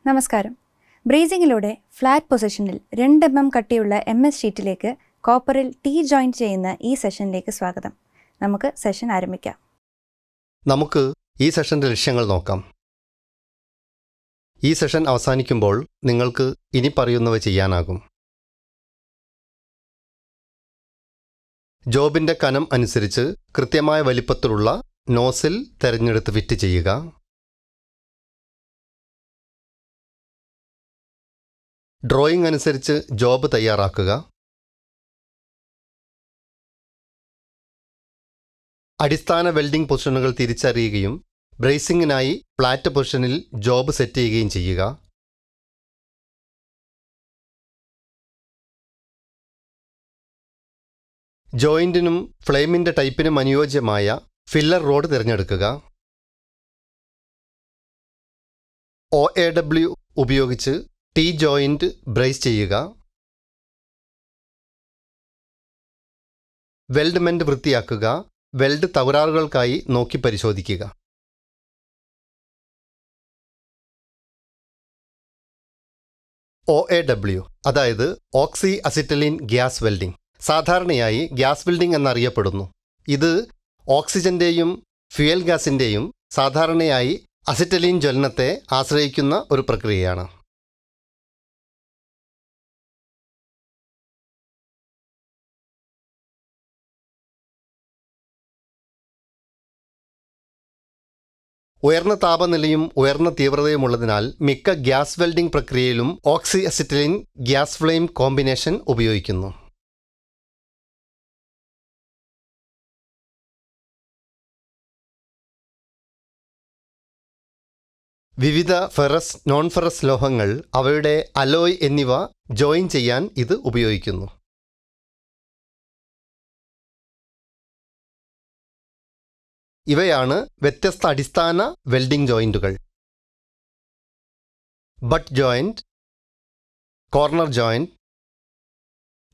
നമസ്കാരം. ബ്രേസിങ്ങിലൂടെ ഫ്ലാറ്റ് പൊസിഷനിൽ 2 mm കട്ടിയുള്ള MS ഷീറ്റിലേക്ക് കോപ്പറിൽ ടീ ജോയിൻറ്റ് ചെയ്യുന്ന ഈ സെഷനിലേക്ക് സ്വാഗതം. നമുക്ക് സെഷൻ ആരംഭിക്കാം. നമുക്ക് ഈ സെഷൻ്റെ ലക്ഷ്യങ്ങൾ നോക്കാം. ഈ സെഷൻ അവസാനിക്കുമ്പോൾ നിങ്ങൾക്ക് ഇനി പറയുന്നവ ചെയ്യാനാകും. ജോബിൻ്റെ കനം അനുസരിച്ച് കൃത്യമായ വലിപ്പത്തിലുള്ള നോസിൽ തിരഞ്ഞെടുത്ത് ഫിറ്റ് ചെയ്യുക. ഡ്രോയിങ് അനുസരിച്ച് ജോബ് തയ്യാറാക്കുക. അടിസ്ഥാന വെൽഡിംഗ് പൊസിഷനുകൾ തിരിച്ചറിയുകയും ബ്രേസിങ്ങിനായി ഫ്ലാറ്റ് പൊസിഷനിൽ ജോബ് സെറ്റ് ചെയ്യുകയും ചെയ്യുക. ജോയിൻറ്റിനും ഫ്ലെയിമിൻ്റെ ടൈപ്പിനും അനുയോജ്യമായ ഫില്ലർ റോഡ് തിരഞ്ഞെടുക്കുക. OAW ഉപയോഗിച്ച് ടീ ജോയിൻറ്റ് ബ്രേസ് ചെയ്യുക. വെൽഡ്മെൻറ്റ് വൃത്തിയാക്കുക. വെൽഡ് തകരാറുകൾക്കായി നോക്കി പരിശോധിക്കുക. OAW അതായത് ഓക്സി അസിറ്റലീൻ ഗ്യാസ് വെൽഡിംഗ് സാധാരണയായി ഗ്യാസ് വെൽഡിംഗ് എന്നറിയപ്പെടുന്നു. ഇത് ഓക്സിജൻ്റെയും ഫ്യൂയൽ ഗ്യാസിൻ്റെയും സാധാരണയായി അസിറ്റലീൻ ജ്വലനത്തെ ആശ്രയിക്കുന്ന ഒരു പ്രക്രിയയാണ്. ഉയർന്ന താപനിലയും ഉയർന്ന തീവ്രതയുമുള്ളതിനാൽ മിക്ക ഗ്യാസ് വെൽഡിംഗ് പ്രക്രിയയിലും ഓക്സി അസിറ്റലീൻ ഗ്യാസ് ഫ്ലെയിം കോമ്പിനേഷൻ ഉപയോഗിക്കുന്നു. വിവിധ ഫെറസ്, നോൺ ഫെറസ് ലോഹങ്ങൾ, അവയുടെ അലോയ് എന്നിവ ജോയിൻ ചെയ്യാൻ ഇത് ഉപയോഗിക്കുന്നു. ഇവയാണ് വ്യത്യസ്ത അടിസ്ഥാന വെൽഡിംഗ് ജോയിൻറ്റുകൾ: butt joint, corner joint,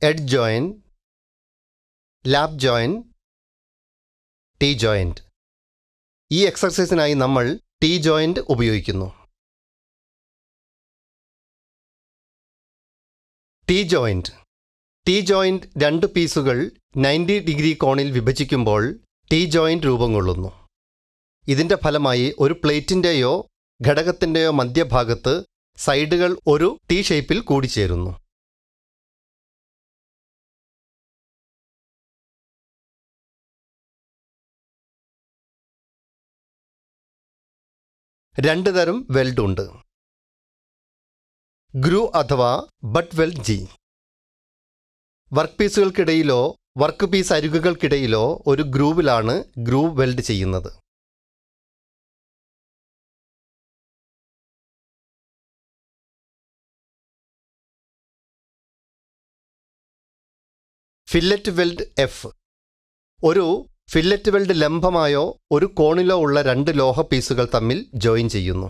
edge joint, lap joint, tee joint. ഈ എക്സർസൈസിനായി നമ്മൾ ടീ ജോയിൻറ്റ് ഉപയോഗിക്കുന്നു. ടീ ജോയിൻറ്റ് 2 പീസുകൾ 90 ഡിഗ്രി കോണിൽ വിഭജിക്കുമ്പോൾ ടീ ജോയിൻറ്റ് രൂപം കൊള്ളുന്നു. ഇതിൻ്റെ ഫലമായി ഒരു പ്ലേറ്റിൻ്റെയോ ഘടകത്തിൻ്റെയോ മധ്യഭാഗത്ത് സൈഡുകൾ ഒരു ടീ ഷേപ്പിൽ കൂടിച്ചേരുന്നു. രണ്ട് തരം വെൽഡ് ഉണ്ട്: ഗ്രൂ അഥവാ ബട്ട് വെൽഡ് ജി. വർക്ക് പീസുകൾക്കിടയിലോ വർക്ക് പീസ് അരികുകൾക്കിടയിലോ ഒരു ഗ്രൂവിലാണ് ഗ്രൂവ് വെൽഡ് ചെയ്യുന്നത്. Fillet weld F. ഒരു ഫില്ലറ്റ് വെൽഡ് ലംബമായോ ഒരു കോണിലോ ഉള്ള 2 ലോഹ പീസുകൾ തമ്മിൽ ജോയിൻ ചെയ്യുന്നു.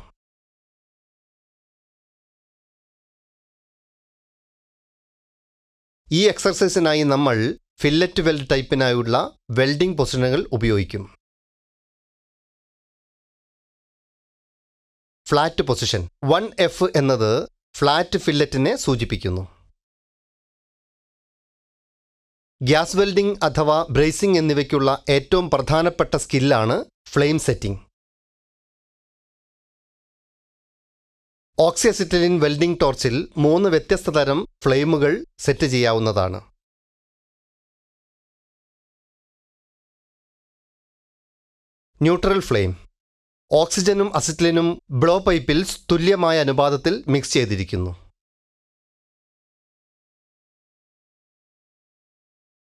ഈ എക്സർസൈസിനായി നമ്മൾ ഫില്ലറ്റ് വെൽഡ് ടൈപ്പിനായുള്ള വെൽഡിംഗ് പൊസിഷനുകൾ ഉപയോഗിക്കും. ഫ്ലാറ്റ് പൊസിഷൻ 1F എന്നത് ഫ്ലാറ്റ് ഫില്ലറ്റിനെ സൂചിപ്പിക്കുന്നു. ഗ്യാസ് വെൽഡിംഗ് അഥവാ ബ്രേസിംഗ് എന്നിവയ്ക്കുള്ള ഏറ്റവും പ്രധാനപ്പെട്ട സ്കില്ലാണ് ഫ്ലെയിം സെറ്റിംഗ്. ഓക്സി അസിറ്റലീൻ വെൽഡിംഗ് ടോർച്ചിൽ 3 വ്യത്യസ്ത തരം ഫ്ലെയിമുകൾ സെറ്റ് ചെയ്യാവുന്നതാണ്. Neutral flame. ഓക്സിജനും അസിറ്റലിനും ബ്ലോ പൈപ്പിൽ തുല്യമായ അനുപാതത്തിൽ മിക്സ് ചെയ്തിരിക്കുന്നു.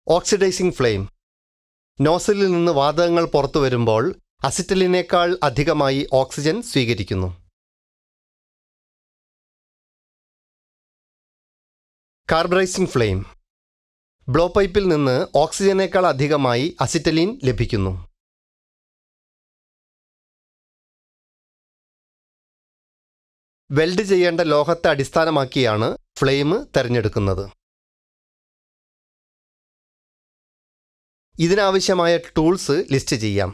Oxidising flame. നോസിലിൽ നിന്ന് വാതകങ്ങൾ പുറത്തു വരുമ്പോൾ അസിറ്റലിനേക്കാൾ അധികമായി ഓക്സിജൻ സ്വീകരിക്കുന്നു. Carburising flame. ബ്ലോ പൈപ്പിൽ നിന്ന് ഓക്സിജനേക്കാൾ അധികമായി അസിറ്റലീൻ ലഭിക്കുന്നു. വെൽഡ് ചെയ്യേണ്ട ലോഹത്തെ അടിസ്ഥാനമാക്കിയാണ് ഫ്ലെയിം തിരഞ്ഞെടുക്കുന്നത്. ഇതിനാവശ്യമായ ടൂൾസ് ലിസ്റ്റ് ചെയ്യാം.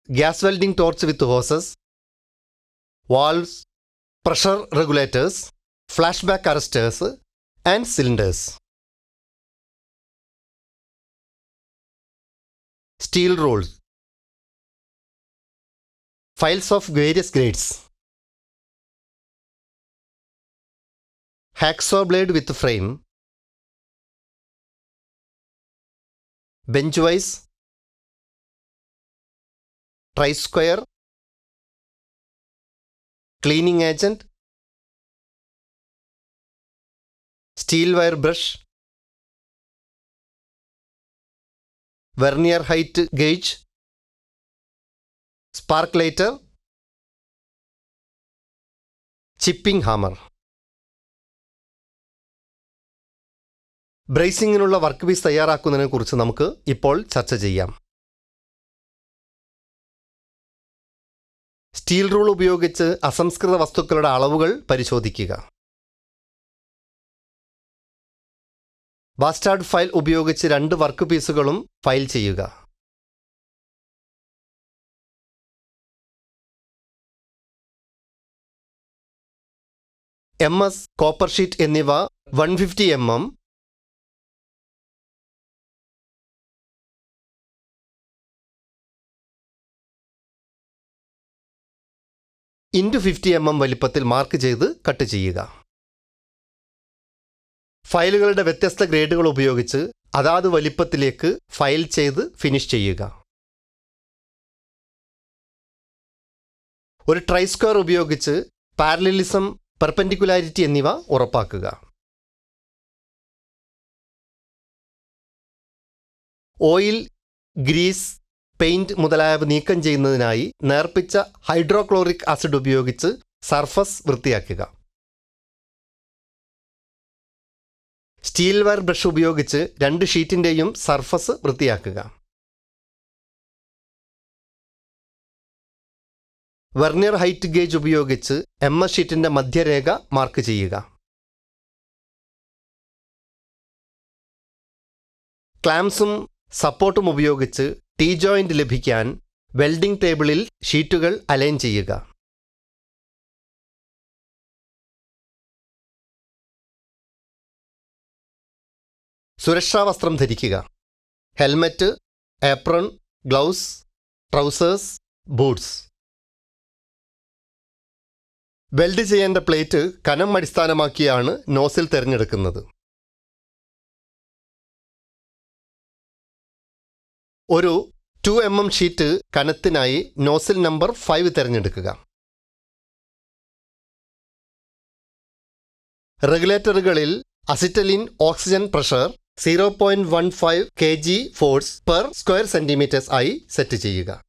Gas welding torch with horse's, valves, pressure regulators, flashback arresters, and cylinders. Steel rolls. Files of various grades. Hacksaw blade with frame. Benchwise. Tri-square. Cleaning agent. Steel wire brush. Vernier height gauge. Spark lighter. Chipping hammer. ബ്രേസിങ്ങിനുള്ള work piece തയ്യാറാക്കുന്നതിനെക്കുറിച്ച് നമുക്ക് ഇപ്പോൾ ചർച്ച ചെയ്യാം. Steel rule ഉപയോഗിച്ച് അസംസ്കൃത വസ്തുക്കളുടെ അളവുകൾ പരിശോധിക്കുക. ബാസ്റ്റാർഡ് ഫയൽ ഉപയോഗിച്ച് 2 വർക്ക് പീസുകളും ഫയൽ ചെയ്യുക. MS, കോപ്പർ ഷീറ്റ് എന്നിവ 150 mm, × 50 mm വലിപ്പത്തിൽ മാർക്ക് ചെയ്ത് കട്ട് ചെയ്യുക. ഫയലുകളുടെ വ്യത്യസ്ത ഗ്രേഡുകൾ ഉപയോഗിച്ച് അതാത് വലിപ്പത്തിലേക്ക് ഫയൽ ചെയ്ത് ഫിനിഷ് ചെയ്യുക. ഒരു ട്രൈസ്ക്വയർ ഉപയോഗിച്ച് പാരലലിസം, പെർപെൻഡിക്കുലാരിറ്റി എന്നിവ ഉറപ്പാക്കുക. ഓയിൽ, ഗ്രീസ്, പെയിന്റ് മുതലായവ നീക്കം ചെയ്യുന്നതിനായി നേർപ്പിച്ച ഹൈഡ്രോക്ലോറിക് ആസിഡ് ഉപയോഗിച്ച് സർഫസ് വൃത്തിയാക്കുക. സ്റ്റീൽ വയർ ബ്രഷ് ഉപയോഗിച്ച് 2 ഷീറ്റിൻ്റെയും സർഫസ് വൃത്തിയാക്കുക. വെർനിയർ ഹൈറ്റ് ഗേജ് ഉപയോഗിച്ച് MS ഷീറ്റിൻ്റെ മധ്യരേഖ മാർക്ക് ചെയ്യുക. ക്ലാംസും സപ്പോർട്ടും ഉപയോഗിച്ച് ടീ ജോയിന്റ് ലഭിക്കാൻ വെൽഡിംഗ് ടേബിളിൽ ഷീറ്റുകൾ അലൈൻ ചെയ്യുക. സുരക്ഷാ വസ്ത്രം ധരിക്കുക. Helmet, apron, gloves, trousers, boots. Weld ചെയ്യേണ്ട പ്ലേറ്റ് കനം അടിസ്ഥാനമാക്കിയാണ് നോസിൽ തിരഞ്ഞെടുക്കുന്നത്. ഒരു 2 mm ഷീറ്റ് കനത്തിനായി നോസിൽ നമ്പർ 5 തിരഞ്ഞെടുക്കുക. റെഗുലേറ്ററുകളിൽ acetylene oxygen pressure 0.15 kg force per square centimetres ആയി സെറ്റ് ചെയ്യുക.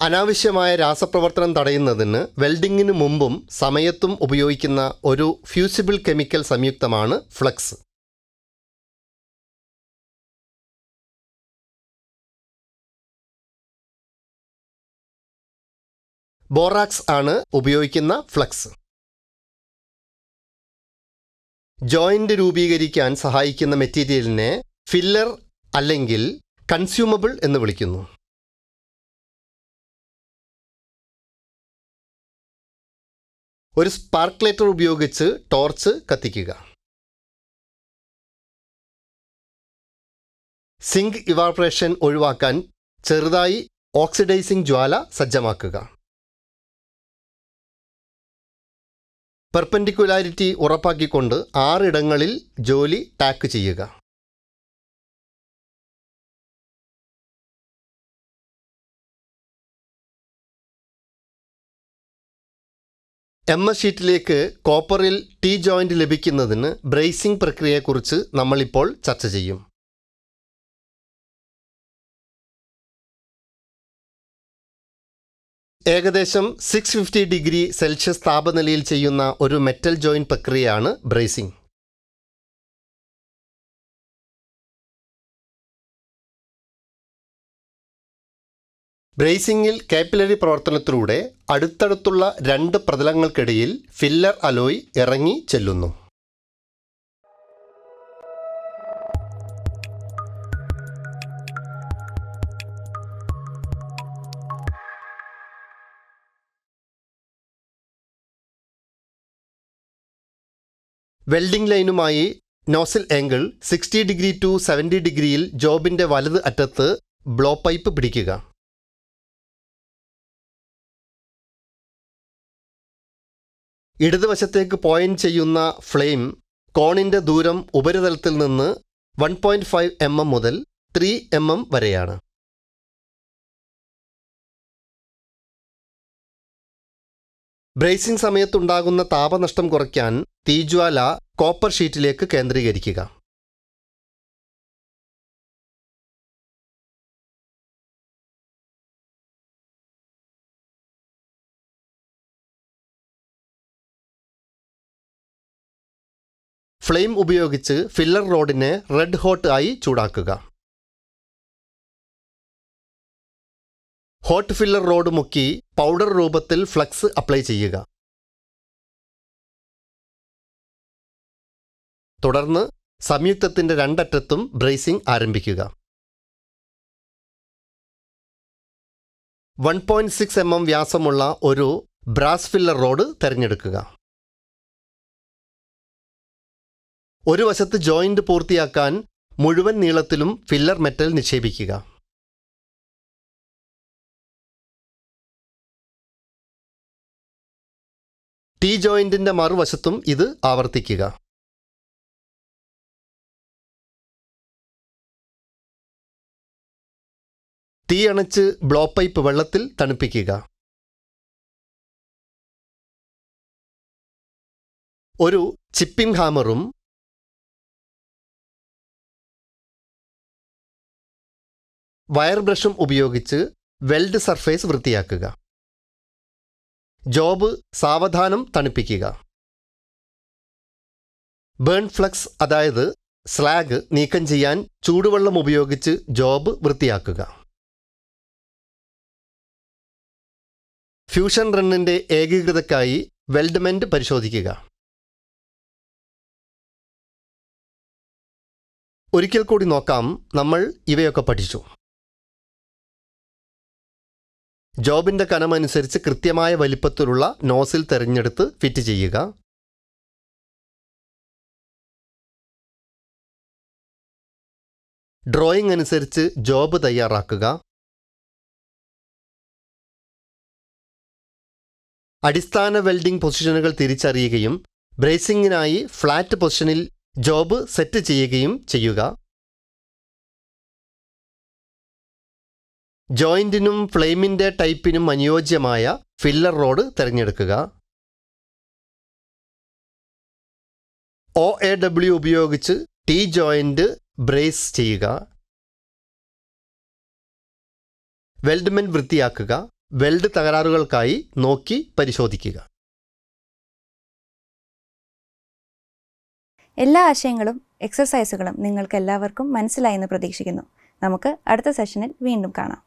അനാവശ്യമായ രാസപ്രവർത്തനം തടയുന്നതിന് വെൽഡിങ്ങിന് മുമ്പും സമയത്തും ഉപയോഗിക്കുന്ന ഒരു ഫ്യൂസിബിൾ കെമിക്കൽ സംയുക്തമാണ് ഫ്ലക്സ്. ബോറാക്സ് ആണ് ഉപയോഗിക്കുന്ന ഫ്ലക്സ്. ജോയിന്റ് രൂപീകരിക്കാൻ സഹായിക്കുന്ന മെറ്റീരിയലിനെ ഫില്ലർ അല്ലെങ്കിൽ കൺസ്യൂമബിൾ എന്ന് വിളിക്കുന്നു. ഒരു സ്പാർക്ക്ലൈറ്റർ ഉപയോഗിച്ച് ടോർച്ച് കത്തിക്കുക. സിങ്ക് ഇവാപറേഷൻ ഒഴിവാക്കാൻ ചെറുതായി ഓക്സിഡൈസിംഗ് ജ്വാല സജ്ജമാക്കുക. പെർപെൻഡിക്കുലാരിറ്റി ഉറപ്പാക്കിക്കൊണ്ട് 6 ഇടങ്ങളിൽ ജോലി ടാക്ക് ചെയ്യുക. MS ഷീറ്റിലേക്ക് കോപ്പറിൽ ടീ ജോയിന്റ് ലഭിക്കുന്നതിന് ബ്രേസിംഗ് പ്രക്രിയയെക്കുറിച്ച് നമ്മളിപ്പോൾ ചർച്ച ചെയ്യും. ഏകദേശം 650 ഡിഗ്രി സെൽഷ്യസ് താപനിലയിൽ ചെയ്യുന്ന ഒരു മെറ്റൽ ജോയിന്റ് പ്രക്രിയയാണ് ബ്രേസിംഗ്. ബ്രേസിംഗിൽ കാപ്പിലറി പ്രവർത്തനത്തിലൂടെ അടുത്തടുത്തുള്ള രണ്ട് പ്രതലങ്ങൾക്കിടയിൽ ഫില്ലർ അലോയ് ഇറങ്ങി ചെല്ലുന്നു. വെൽഡിംഗ് ലൈനുമായി നോസിൽ ആംഗിൾ 60 ഡിഗ്രി ടു 70 ഡിഗ്രിയിൽ ജോബിൻ്റെ വലത് അറ്റത്ത് ബ്ലോ പൈപ്പ് പിടിക്കുക. ഇടതുവശത്തേക്ക് പോയിന്റ് ചെയ്യുന്ന ഫ്ലെയിം കോണിൻ്റെ ദൂരം ഉപരിതലത്തിൽ നിന്ന് 1.5 mm മുതൽ 3 mm വരെയാണ്. ബ്രേസിംഗ് സമയത്തുണ്ടാകുന്ന താപനഷ്ടം കുറയ്ക്കാൻ തീജ്വാല കോപ്പർ ഷീറ്റിലേക്ക് കേന്ദ്രീകരിക്കുക. ഫ്ലെയിം ഉപയോഗിച്ച് ഫില്ലർ റോഡിനെ റെഡ് ഹോട്ട് ആയി ചൂടാക്കുക. ഹോട്ട് ഫില്ലർ റോഡ് മുക്കി പൗഡർ രൂപത്തിൽ ഫ്ലക്സ് അപ്ലൈ ചെയ്യുക. തുടർന്ന് സംയുക്തത്തിൻ്റെ രണ്ടറ്റത്തും ബ്രേസിംഗ് ആരംഭിക്കുക. 1.6 mm വ്യാസമുള്ള ഒരു ബ്രാസ് ഫില്ലർ റോഡ് തിരഞ്ഞെടുക്കുക. ഒരു വശത്ത് ജോയിന്റ് പൂർത്തിയാക്കാൻ മുഴുവൻ നീളത്തിലും ഫില്ലർ മെറ്റൽ നിക്ഷേപിക്കുക. ടീ ജോയിന്റിന്റെ മറുവശത്തും ഇത് ആവർത്തിക്കുക. തീ അണച്ച് ബ്ലോ പൈപ്പ് വെള്ളത്തിൽ തണുപ്പിക്കുക. ഒരു ചിപ്പിംഗ് ഹാമറും വയർ ബ്രഷും ഉപയോഗിച്ച് വെൽഡ് സർഫേസ് വൃത്തിയാക്കുക. ജോബ് സാവധാനം തണുപ്പിക്കുക. ബേൺ ഫ്ലക്സ് അതായത് സ്ലാഗ് നീക്കം ചെയ്യാൻ ചൂടുവെള്ളം ഉപയോഗിച്ച് ജോബ് വൃത്തിയാക്കുക. ഫ്യൂഷൻ റണ്ണിൻ്റെ ഏകീകൃതക്കായി വെൽഡ്മെന്റ് പരിശോധിക്കുക. ഒരിക്കൽ കൂടി നോക്കാം. നമ്മൾ ഇവയൊക്കെ പഠിച്ചു. ജോബിൻ്റെ കനമനുസരിച്ച് കൃത്യമായ വലിപ്പത്തിലുള്ള നോസിൽ തിരഞ്ഞെടുത്ത് ഫിറ്റ് ചെയ്യുക. ഡ്രോയിങ് അനുസരിച്ച് ജോബ് തയ്യാറാക്കുക. അടിസ്ഥാന വെൽഡിംഗ് പൊസിഷനുകൾ തിരിച്ചറിയുകയും ബ്രേസിംഗിനായി ഫ്ലാറ്റ് പൊസിഷനിൽ ജോബ് സെറ്റ് ചെയ്യുകയും ചെയ്യുക. ജോയിന്റിനും ഫ്ലെയിമിൻ്റെ ടൈപ്പിനും അനുയോജ്യമായ ഫില്ലർ റോഡ് തിരഞ്ഞെടുക്കുക. OAW ഉപയോഗിച്ച് ടീ ജോയിന്റ് ബ്രേസ് ചെയ്യുക. വെൽഡ്മെന്റ് വൃത്തിയാക്കുക. വെൽഡ് തകരാറുകൾക്കായി നോക്കി പരിശോധിക്കുക. എല്ലാ ആശയങ്ങളും എക്സസൈസുകളും നിങ്ങൾക്ക് എല്ലാവർക്കും മനസ്സിലായെന്ന് പ്രതീക്ഷിക്കുന്നു. നമുക്ക് അടുത്ത സെഷനിൽ വീണ്ടും കാണാം.